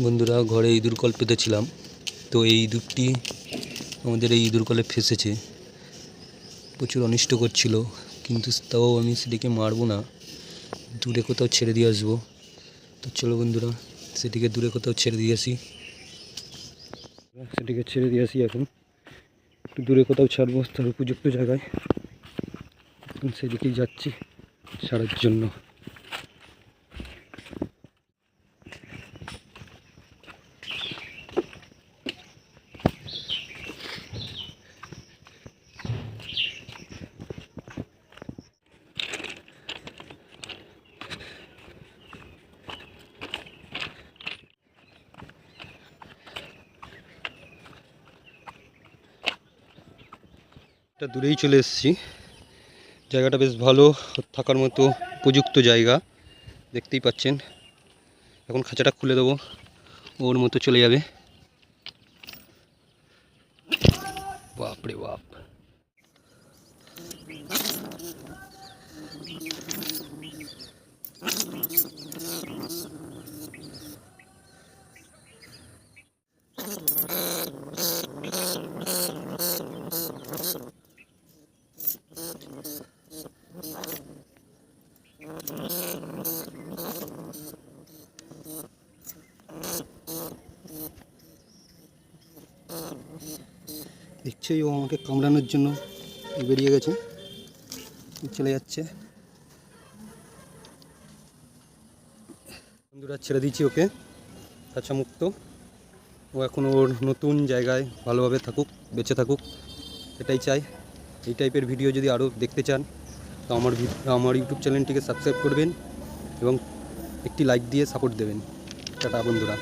বন্ধুরা, ঘরে ইঁদুর কল পেতেছিলাম, তো এই ইঁদুরটি আমাদের এই ইঁদুর কলে ফেসেছে। প্রচুর অনিষ্ট করছিল, কিন্তু তাও আমি সেটিকে মারবো না, দূরে কোথাও ছেড়ে দিয়ে আসবো। তো চলো বন্ধুরা, সেটিকে দূরে কোথাও ছেড়ে দিয়ে আসি। এখন একটু দূরে কোথাও ছাড়বো, তার উপযুক্ত জায়গায়। এখন সেদিকেই যাচ্ছি ছাড়ার জন্য। দূরেই চলে এসেছি, জায়গাটা বেশ ভালো, থাকার মতো উপযুক্ত জায়গা। দেখতেই পাচ্ছেন। এখন খাঁচাটা খুলে দেবো, ওর মতো চলে যাবে। বাপরে বাপ! দেখছেই, ও আমাকে কামড়ানোর জন্য বেরিয়ে গেছে, চলে যাচ্ছে। বন্ধুরা, ছেড়ে দিচ্ছি ওকে, খাঁচা মুক্ত। ও এখন ওর নতুন জায়গায় ভালোভাবে থাকুক, বেঁচে থাকুক, এটাই চাই। এই টাইপের ভিডিও যদি আরও দেখতে চান, তো আমার ইউটিউব চ্যানেলটিকে সাবস্ক্রাইব করবেন এবং একটি লাইক দিয়ে সাপোর্ট দেবেন। টাটা বন্ধুরা।